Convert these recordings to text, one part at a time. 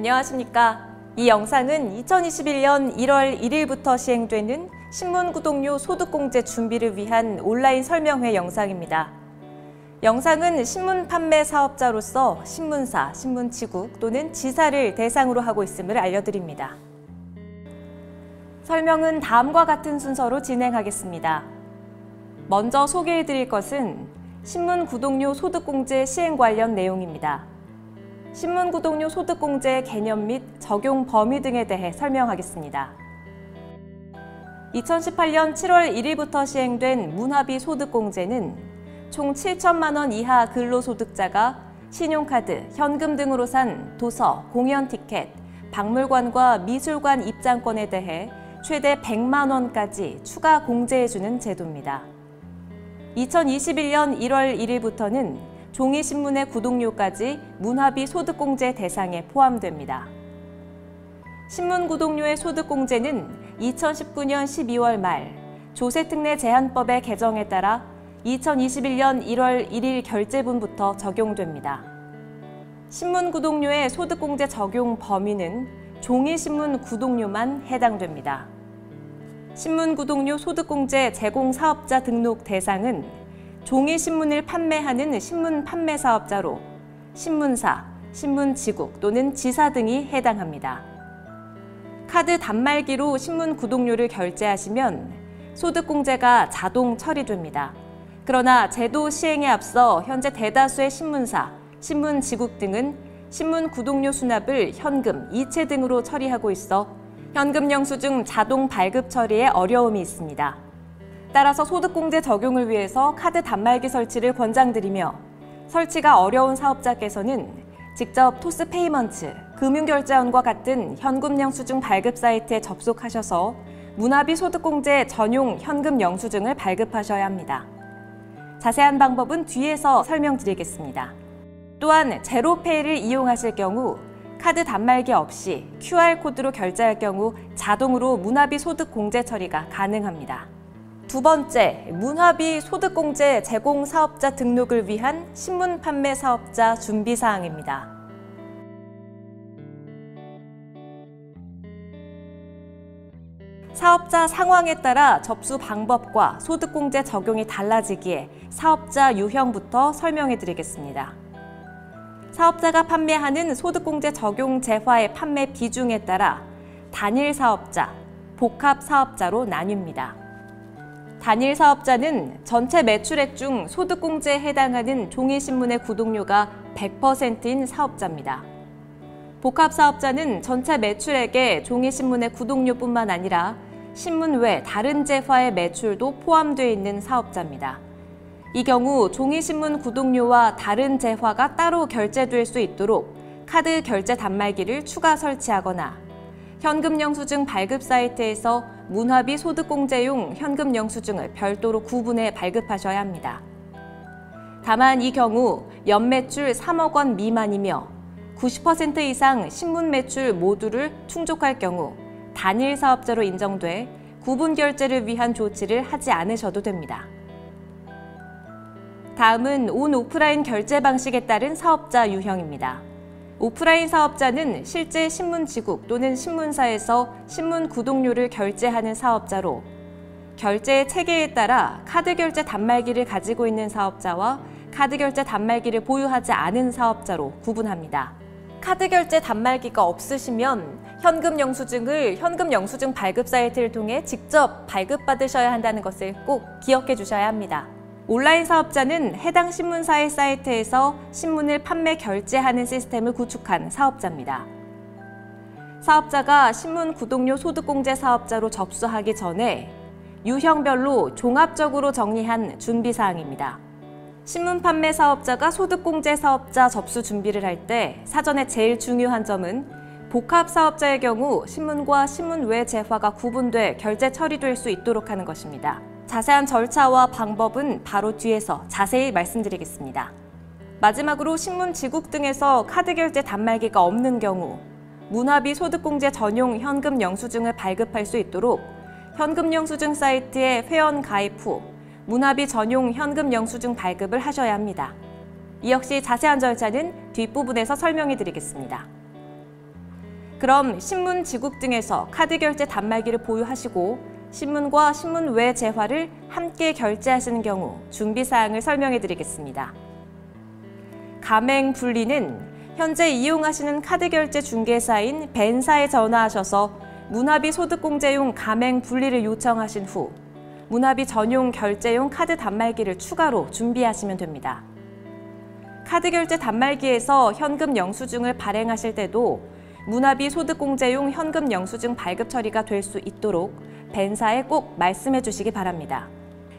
안녕하십니까. 이 영상은 2021년 1월 1일부터 시행되는 신문구독료 소득공제 준비를 위한 온라인 설명회 영상입니다. 영상은 신문 판매 사업자로서 신문사, 신문지국 또는 지사를 대상으로 하고 있음을 알려드립니다. 설명은 다음과 같은 순서로 진행하겠습니다. 먼저 소개해드릴 것은 신문구독료 소득공제 시행 관련 내용입니다. 신문구독료 소득공제의 개념 및 적용 범위 등에 대해 설명하겠습니다. 2018년 7월 1일부터 시행된 문화비 소득공제는 총 7천만 원 이하 근로소득자가 신용카드, 현금 등으로 산 도서, 공연 티켓, 박물관과 미술관 입장권에 대해 최대 100만 원까지 추가 공제해주는 제도입니다. 2021년 1월 1일부터는 종이신문의 구독료까지 문화비 소득공제 대상에 포함됩니다. 신문구독료의 소득공제는 2019년 12월 말 조세특례 제한법의 개정에 따라 2021년 1월 1일 결제분부터 적용됩니다. 신문구독료의 소득공제 적용 범위는 종이신문 구독료만 해당됩니다. 신문구독료 소득공제 제공사업자 등록 대상은 종이신문을 판매하는 신문 판매 사업자로 신문사, 신문지국 또는 지사 등이 해당합니다. 카드 단말기로 신문 구독료를 결제하시면 소득공제가 자동 처리됩니다. 그러나 제도 시행에 앞서 현재 대다수의 신문사, 신문지국 등은 신문 구독료 수납을 현금, 이체 등으로 처리하고 있어 현금 영수증 자동 발급 처리에 어려움이 있습니다. 따라서 소득공제 적용을 위해서 카드 단말기 설치를 권장드리며 설치가 어려운 사업자께서는 직접 토스페이먼트, 금융결제원과 같은 현금 영수증 발급 사이트에 접속하셔서 문화비 소득공제 전용 현금 영수증을 발급하셔야 합니다. 자세한 방법은 뒤에서 설명드리겠습니다. 또한 제로페이를 이용하실 경우 카드 단말기 없이 QR코드로 결제할 경우 자동으로 문화비 소득공제 처리가 가능합니다. 두 번째, 문화비 소득공제 제공사업자 등록을 위한 신문 판매 사업자 준비사항입니다. 사업자 상황에 따라 접수 방법과 소득공제 적용이 달라지기에 사업자 유형부터 설명해 드리겠습니다. 사업자가 판매하는 소득공제 적용 재화의 판매 비중에 따라 단일 사업자, 복합 사업자로 나뉩니다. 단일 사업자는 전체 매출액 중 소득공제에 해당하는 종이신문의 구독료가 100%인 사업자입니다. 복합 사업자는 전체 매출액에 종이신문의 구독료뿐만 아니라 신문 외 다른 재화의 매출도 포함되어 있는 사업자입니다. 이 경우 종이신문 구독료와 다른 재화가 따로 결제될 수 있도록 카드 결제 단말기를 추가 설치하거나 현금 영수증 발급 사이트에서 문화비 소득공제용 현금 영수증을 별도로 구분해 발급하셔야 합니다. 다만 이 경우 연매출 3억 원 미만이며 90% 이상 신문 매출 모두를 충족할 경우 단일 사업자로 인정돼 구분 결제를 위한 조치를 하지 않으셔도 됩니다. 다음은 온 오프라인 결제 방식에 따른 사업자 유형입니다. 오프라인 사업자는 실제 신문지국 또는 신문사에서 신문 구독료를 결제하는 사업자로 결제의 체계에 따라 카드 결제 단말기를 가지고 있는 사업자와 카드 결제 단말기를 보유하지 않은 사업자로 구분합니다. 카드 결제 단말기가 없으시면 현금 영수증을 현금 영수증 발급 사이트를 통해 직접 발급받으셔야 한다는 것을 꼭 기억해 주셔야 합니다. 온라인 사업자는 해당 신문사의 사이트에서 신문을 판매 결제하는 시스템을 구축한 사업자입니다. 사업자가 신문 구독료 소득공제 사업자로 접수하기 전에 유형별로 종합적으로 정리한 준비사항입니다. 신문 판매 사업자가 소득공제 사업자 접수 준비를 할 때 사전에 제일 중요한 점은 복합 사업자의 경우 신문과 신문 외 재화가 구분돼 결제 처리될 수 있도록 하는 것입니다. 자세한 절차와 방법은 바로 뒤에서 자세히 말씀드리겠습니다. 마지막으로 신문지국 등에서 카드 결제 단말기가 없는 경우 문화비 소득공제 전용 현금 영수증을 발급할 수 있도록 현금 영수증 사이트에 회원 가입 후 문화비 전용 현금 영수증 발급을 하셔야 합니다. 이 역시 자세한 절차는 뒷부분에서 설명해 드리겠습니다. 그럼 신문 지국 등에서 카드 결제 단말기를 보유하시고 신문과 신문 외 재화를 함께 결제하시는 경우 준비사항을 설명해 드리겠습니다. 가맹 분리는 현재 이용하시는 카드 결제 중개사인 벤사에 전화하셔서 문화비 소득공제용 가맹 분리를 요청하신 후 문화비 전용 결제용 카드 단말기를 추가로 준비하시면 됩니다. 카드 결제 단말기에서 현금 영수증을 발행하실 때도 문화비 소득공제용 현금 영수증 발급 처리가 될 수 있도록 벤사에 꼭 말씀해 주시기 바랍니다.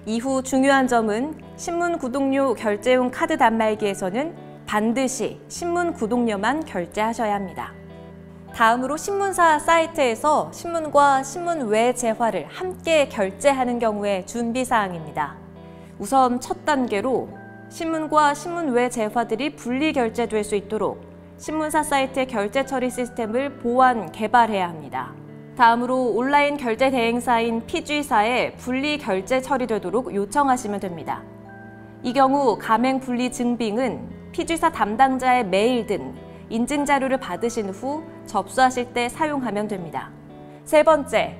이후 중요한 점은 신문 구독료 결제용 카드 단말기에서는 반드시 신문 구독료만 결제하셔야 합니다. 다음으로 신문사 사이트에서 신문과 신문 외 재화를 함께 결제하는 경우의 준비사항입니다. 우선 첫 단계로 신문과 신문 외 재화들이 분리 결제될 수 있도록 신문사 사이트의 결제 처리 시스템을 보완 개발해야 합니다. 다음으로 온라인 결제 대행사인 PG사에 분리 결제 처리되도록 요청하시면 됩니다. 이 경우 가맹 분리 증빙은 PG사 담당자의 메일 등 인증 자료를 받으신 후 접수하실 때 사용하면 됩니다. 세 번째,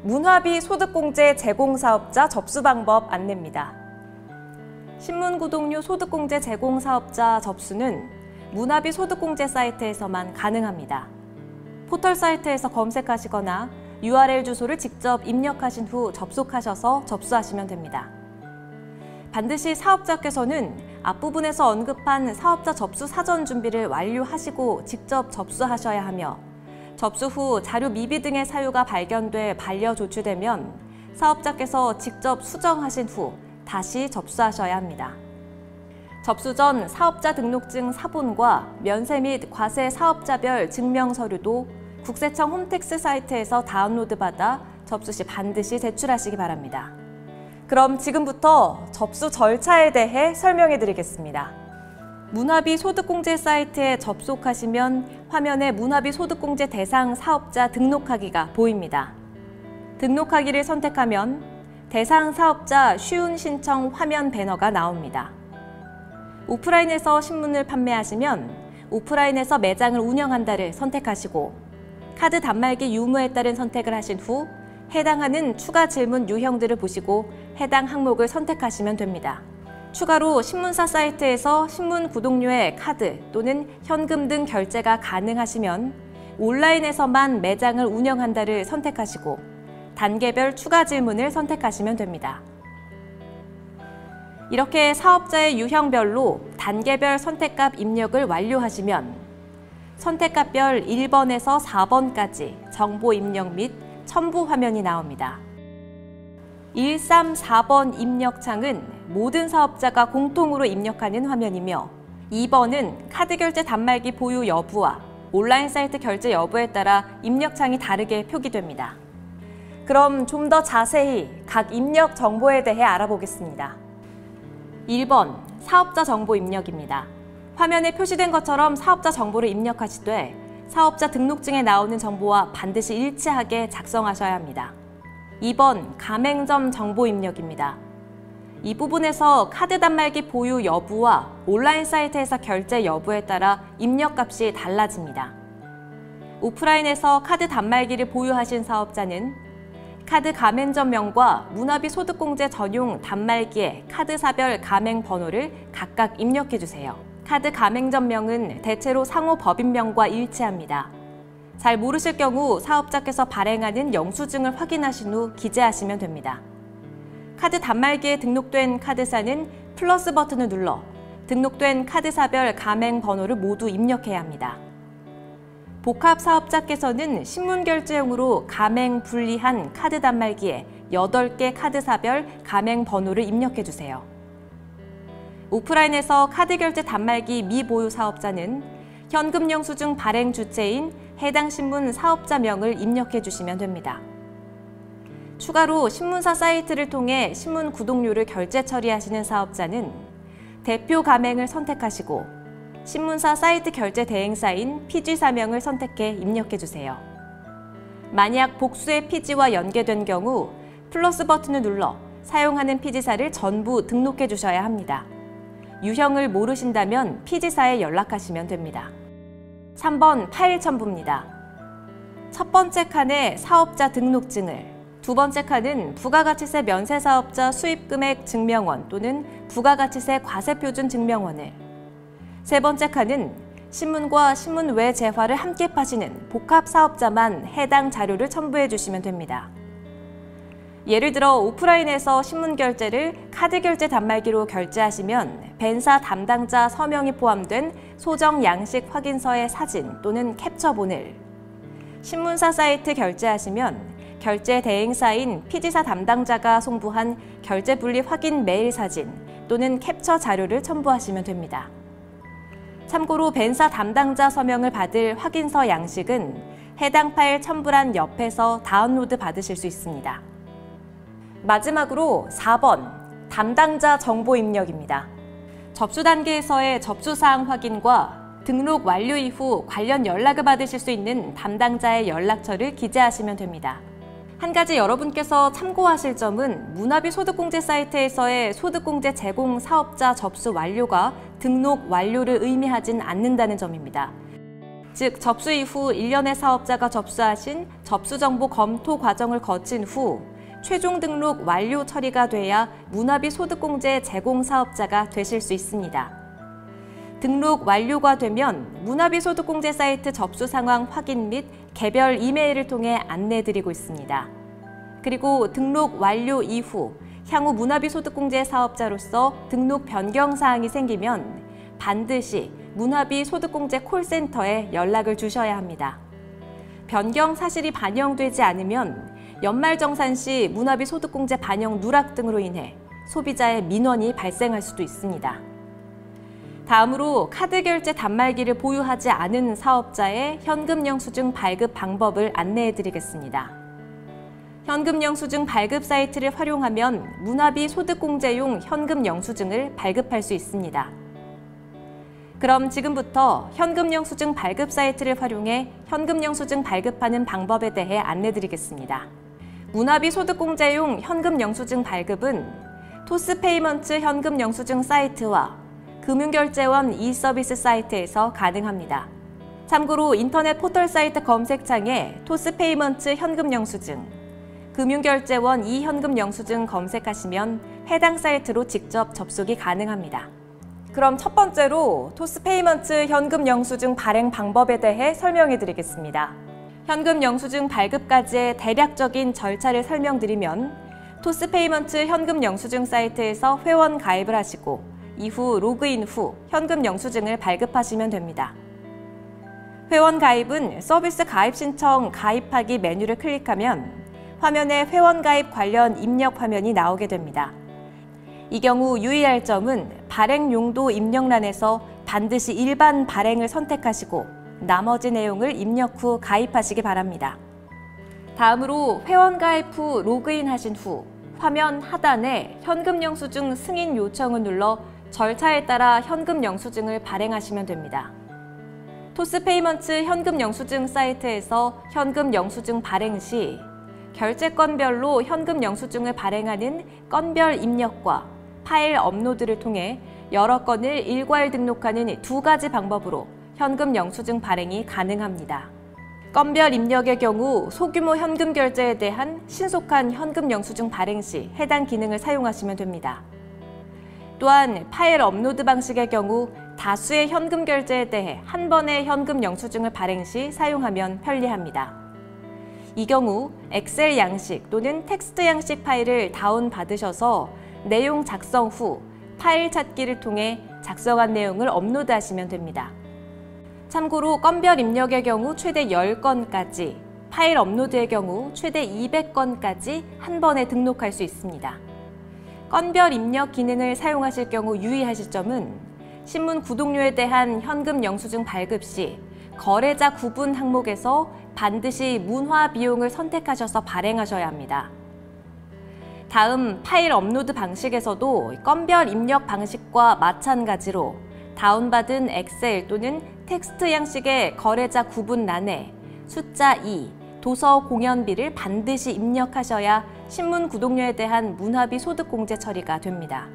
문화비 소득공제 제공사업자 접수 방법 안내입니다. 신문구독료 소득공제 제공사업자 접수는 문화비 소득공제 사이트에서만 가능합니다. 포털 사이트에서 검색하시거나 URL 주소를 직접 입력하신 후 접속하셔서 접수하시면 됩니다. 반드시 사업자께서는 앞부분에서 언급한 사업자 접수 사전 준비를 완료하시고 직접 접수하셔야 하며 접수 후 자료 미비 등의 사유가 발견돼 반려 조치되면 사업자께서 직접 수정하신 후 다시 접수하셔야 합니다. 접수 전 사업자 등록증 사본과 면세 및 과세 사업자별 증명서류도 국세청 홈택스 사이트에서 다운로드받아 접수 시 반드시 제출하시기 바랍니다. 그럼 지금부터 접수 절차에 대해 설명해 드리겠습니다. 문화비 소득공제 사이트에 접속하시면 화면에 문화비 소득공제 대상 사업자 등록하기가 보입니다. 등록하기를 선택하면 대상 사업자 쉬운 신청 화면 배너가 나옵니다. 오프라인에서 신문을 판매하시면 오프라인에서 매장을 운영한다를 선택하시고 카드 단말기 유무에 따른 선택을 하신 후 해당하는 추가 질문 유형들을 보시고 해당 항목을 선택하시면 됩니다. 추가로 신문사 사이트에서 신문 구독료의 카드 또는 현금 등 결제가 가능하시면 온라인에서만 매장을 운영한다를 선택하시고 단계별 추가 질문을 선택하시면 됩니다. 이렇게 사업자의 유형별로 단계별 선택값 입력을 완료하시면 선택값별 1번에서 4번까지 정보 입력 및 첨부 화면이 나옵니다. 1, 3, 4번 입력창은 모든 사업자가 공통으로 입력하는 화면이며 2번은 카드 결제 단말기 보유 여부와 온라인 사이트 결제 여부에 따라 입력창이 다르게 표기됩니다. 그럼 좀 더 자세히 각 입력 정보에 대해 알아보겠습니다. 1번, 사업자 정보 입력입니다. 화면에 표시된 것처럼 사업자 정보를 입력하시되 사업자 등록증에 나오는 정보와 반드시 일치하게 작성하셔야 합니다. 2번, 가맹점 정보 입력입니다. 이 부분에서 카드 단말기 보유 여부와 온라인 사이트에서 결제 여부에 따라 입력값이 달라집니다. 오프라인에서 카드 단말기를 보유하신 사업자는 카드 가맹점명과 문화비 소득공제 전용 단말기의 카드사별 가맹 번호를 각각 입력해 주세요. 카드 가맹점명은 대체로 상호 법인명과 일치합니다. 잘 모르실 경우 사업자께서 발행하는 영수증을 확인하신 후 기재하시면 됩니다. 카드 단말기에 등록된 카드사는 플러스 버튼을 눌러 등록된 카드사별 가맹 번호를 모두 입력해야 합니다. 복합 사업자께서는 신문 결제용으로 가맹 분리한 카드 단말기에 8개 카드사별 가맹 번호를 입력해 주세요. 오프라인에서 카드 결제 단말기 미보유 사업자는 현금 영수증 발행 주체인 해당 신문 사업자명을 입력해 주시면 됩니다. 추가로 신문사 사이트를 통해 신문 구독료를 결제 처리하시는 사업자는 대표 가맹을 선택하시고 신문사 사이트 결제 대행사인 PG사명을 선택해 입력해 주세요. 만약 복수의 PG와 연계된 경우 플러스 버튼을 눌러 사용하는 PG사를 전부 등록해 주셔야 합니다. 유형을 모르신다면 PG사에 연락하시면 됩니다. 3번, 파일 첨부입니다. 첫 번째 칸에 사업자 등록증을, 두 번째 칸은 부가가치세 면세사업자 수입금액 증명원 또는 부가가치세 과세표준 증명원을, 세 번째 칸은 신문과 신문 외 재화를 함께 파시는 복합사업자만 해당 자료를 첨부해 주시면 됩니다. 예를 들어 오프라인에서 신문 결제를 카드 결제 단말기로 결제하시면 벤사 담당자 서명이 포함된 소정 양식 확인서의 사진 또는 캡처본을, 신문사 사이트 결제하시면 결제 대행사인 피지사 담당자가 송부한 결제 분리 확인 메일 사진 또는 캡처 자료를 첨부하시면 됩니다. 참고로 벤사 담당자 서명을 받을 확인서 양식은 해당 파일 첨부란 옆에서 다운로드 받으실 수 있습니다. 마지막으로 4번, 담당자 정보 입력입니다. 접수 단계에서의 접수사항 확인과 등록 완료 이후 관련 연락을 받으실 수 있는 담당자의 연락처를 기재하시면 됩니다. 한 가지 여러분께서 참고하실 점은 문화비 소득공제 사이트에서의 소득공제 제공 사업자 접수 완료가 등록 완료를 의미하진 않는다는 점입니다. 즉, 접수 이후 1년의 사업자가 접수하신 접수정보 검토 과정을 거친 후 최종 등록 완료 처리가 돼야 문화비 소득공제 제공 사업자가 되실 수 있습니다. 등록 완료가 되면 문화비 소득공제 사이트 접수 상황 확인 및 개별 이메일을 통해 안내드리고 있습니다. 그리고 등록 완료 이후 향후 문화비 소득공제 사업자로서 등록 변경 사항이 생기면 반드시 문화비 소득공제 콜센터에 연락을 주셔야 합니다. 변경 사실이 반영되지 않으면 연말정산 시 문화비 소득공제 반영 누락 등으로 인해 소비자의 민원이 발생할 수도 있습니다. 다음으로 카드 결제 단말기를 보유하지 않은 사업자의 현금 영수증 발급 방법을 안내해 드리겠습니다. 현금 영수증 발급 사이트를 활용하면 문화비 소득공제용 현금 영수증을 발급할 수 있습니다. 그럼 지금부터 현금 영수증 발급 사이트를 활용해 현금 영수증 발급하는 방법에 대해 안내 드리겠습니다. 문화비 소득공제용 현금 영수증 발급은 토스페이먼트 현금 영수증 사이트와 금융결제원 e서비스 사이트에서 가능합니다. 참고로 인터넷 포털 사이트 검색창에 토스페이먼트 현금 영수증, 금융결제원 e현금 영수증 검색하시면 해당 사이트로 직접 접속이 가능합니다. 그럼 첫 번째로 토스페이먼트 현금 영수증 발행 방법에 대해 설명해 드리겠습니다. 현금 영수증 발급까지의 대략적인 절차를 설명드리면 토스페이먼트 현금 영수증 사이트에서 회원 가입을 하시고 이후 로그인 후 현금 영수증을 발급하시면 됩니다. 회원 가입은 서비스 가입 신청 가입하기 메뉴를 클릭하면 화면에 회원 가입 관련 입력 화면이 나오게 됩니다. 이 경우 유의할 점은 발행 용도 입력란에서 반드시 일반 발행을 선택하시고 나머지 내용을 입력 후 가입하시기 바랍니다. 다음으로 회원 가입 후 로그인 하신 후 화면 하단에 현금 영수증 승인 요청을 눌러 절차에 따라 현금 영수증을 발행하시면 됩니다. 토스페이먼트 현금 영수증 사이트에서 현금 영수증 발행 시 결제건별로 현금 영수증을 발행하는 건별 입력과 파일 업로드를 통해 여러 건을 일괄 등록하는 두 가지 방법으로 현금 영수증 발행이 가능합니다. 건별 입력의 경우 소규모 현금 결제에 대한 신속한 현금 영수증 발행 시 해당 기능을 사용하시면 됩니다. 또한 파일 업로드 방식의 경우 다수의 현금 결제에 대해 한 번의 현금 영수증을 발행 시 사용하면 편리합니다. 이 경우 엑셀 양식 또는 텍스트 양식 파일을 다운받으셔서 내용 작성 후 파일 찾기를 통해 작성한 내용을 업로드하시면 됩니다. 참고로 건별 입력의 경우 최대 10건까지, 파일 업로드의 경우 최대 200건까지 한 번에 등록할 수 있습니다. 건별 입력 기능을 사용하실 경우 유의하실 점은 신문 구독료에 대한 현금 영수증 발급 시 거래자 구분 항목에서 반드시 문화 비용을 선택하셔서 발행하셔야 합니다. 다음 파일 업로드 방식에서도 건별 입력 방식과 마찬가지로 다운받은 엑셀 또는 텍스트 양식의 거래자 구분란에 숫자 2, 도서 공연비를 반드시 입력하셔야 신문 구독료에 대한 문화비 소득공제 처리가 됩니다.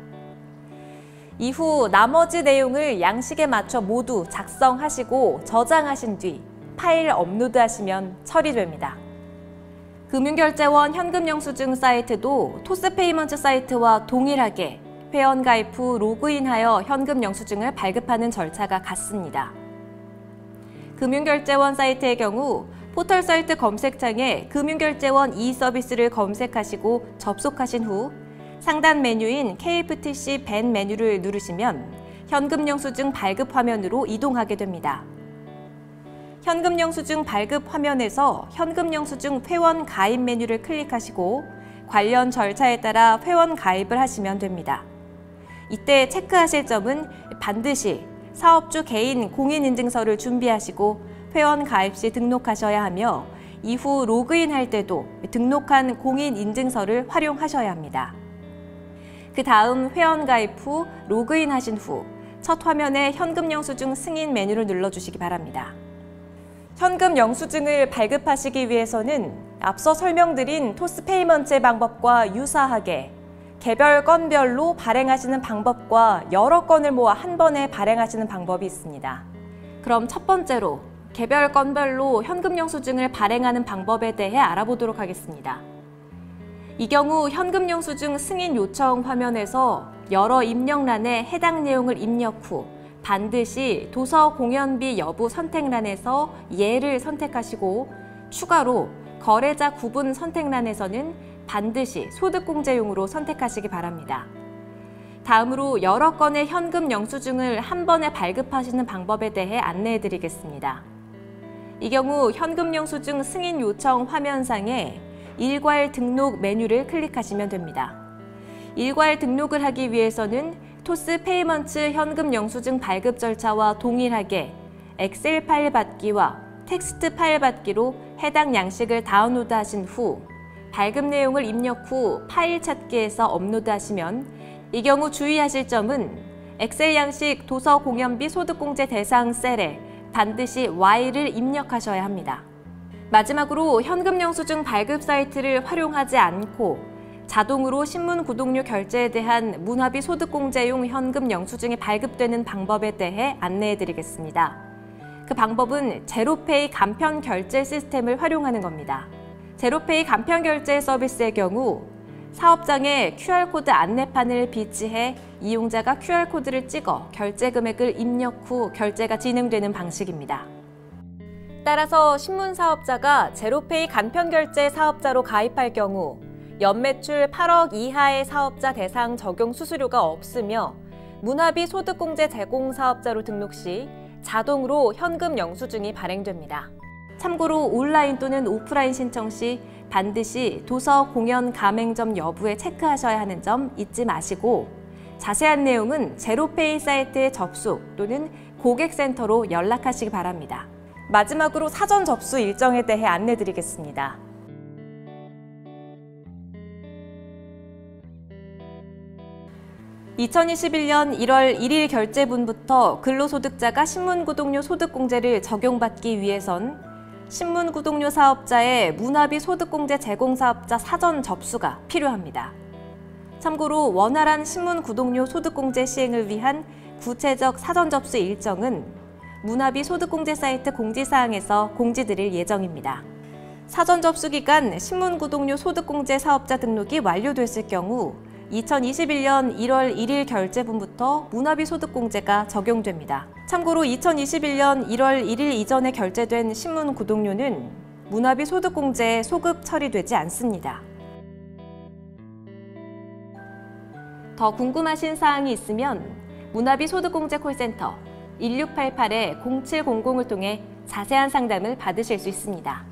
이후 나머지 내용을 양식에 맞춰 모두 작성하시고 저장하신 뒤 파일 업로드하시면 처리됩니다. 금융결제원 현금영수증 사이트도 토스페이먼트 사이트와 동일하게 회원가입 후 로그인하여 현금영수증을 발급하는 절차가 같습니다. 금융결제원 사이트의 경우 포털 사이트 검색창에 금융결제원 e-서비스를 검색하시고 접속하신 후 상단 메뉴인 KFTC 밴 메뉴를 누르시면 현금영수증 발급 화면으로 이동하게 됩니다. 현금영수증 발급 화면에서 현금영수증 회원 가입 메뉴를 클릭하시고 관련 절차에 따라 회원 가입을 하시면 됩니다. 이때 체크하실 점은 반드시 사업주 개인 공인인증서를 준비하시고 회원 가입 시 등록하셔야 하며 이후 로그인할 때도 등록한 공인인증서를 활용하셔야 합니다. 그 다음 회원 가입 후 로그인하신 후 첫 화면에 현금영수증 승인 메뉴를 눌러주시기 바랍니다. 현금영수증을 발급하시기 위해서는 앞서 설명드린 토스페이먼트의 방법과 유사하게 개별 건별로 발행하시는 방법과 여러 건을 모아 한 번에 발행하시는 방법이 있습니다. 그럼 첫 번째로 개별 건별로 현금영수증을 발행하는 방법에 대해 알아보도록 하겠습니다. 이 경우 현금영수증 승인 요청 화면에서 여러 입력란에 해당 내용을 입력 후 반드시 도서 공연비 여부 선택란에서 예를 선택하시고 추가로 거래자 구분 선택란에서는 반드시 소득공제용으로 선택하시기 바랍니다. 다음으로 여러 건의 현금 영수증을 한 번에 발급하시는 방법에 대해 안내해 드리겠습니다. 이 경우 현금 영수증 승인 요청 화면상에 일괄 등록 메뉴를 클릭하시면 됩니다. 일괄 등록을 하기 위해서는 토스페이먼트 현금 영수증 발급 절차와 동일하게 엑셀 파일 받기와 텍스트 파일 받기로 해당 양식을 다운로드하신 후 발급 내용을 입력 후 파일 찾기에서 업로드하시면 이 경우 주의하실 점은 엑셀 양식 도서 공연비 소득공제 대상 셀에 반드시 Y를 입력하셔야 합니다. 마지막으로 현금 영수증 발급 사이트를 활용하지 않고 자동으로 신문 구독료 결제에 대한 문화비 소득공제용 현금 영수증이 발급되는 방법에 대해 안내해 드리겠습니다. 그 방법은 제로페이 간편 결제 시스템을 활용하는 겁니다. 제로페이 간편 결제 서비스의 경우 사업장에 QR코드 안내판을 비치해 이용자가 QR코드를 찍어 결제 금액을 입력 후 결제가 진행되는 방식입니다. 따라서 신문사업자가 제로페이 간편결제 사업자로 가입할 경우 연매출 8억 이하의 사업자 대상 적용 수수료가 없으며 문화비 소득공제 제공 사업자로 등록 시 자동으로 현금 영수증이 발행됩니다. 참고로 온라인 또는 오프라인 신청 시 반드시 도서 공연 가맹점 여부에 체크하셔야 하는 점 잊지 마시고 자세한 내용은 제로페이 사이트에 접속 또는 고객센터로 연락하시기 바랍니다. 마지막으로 사전 접수 일정에 대해 안내드리겠습니다. (2021년 1월 1일) 결제분부터 근로소득자가 신문구독료 소득공제를 적용받기 위해선 신문구독료 사업자의 문화비 소득공제 제공사업자 사전 접수가 필요합니다. 참고로 원활한 신문구독료 소득공제 시행을 위한 구체적 사전 접수 일정은 문화비 소득공제 사이트 공지사항에서 공지드릴 예정입니다. 사전 접수 기간 신문구독료 소득공제 사업자 등록이 완료됐을 경우 2021년 1월 1일 결제분부터 문화비 소득공제가 적용됩니다. 참고로 2021년 1월 1일 이전에 결제된 신문구독료는 문화비 소득공제에 소급 처리되지 않습니다. 더 궁금하신 사항이 있으면 문화비 소득공제 콜센터 1688-0700을 통해 자세한 상담을 받으실 수 있습니다.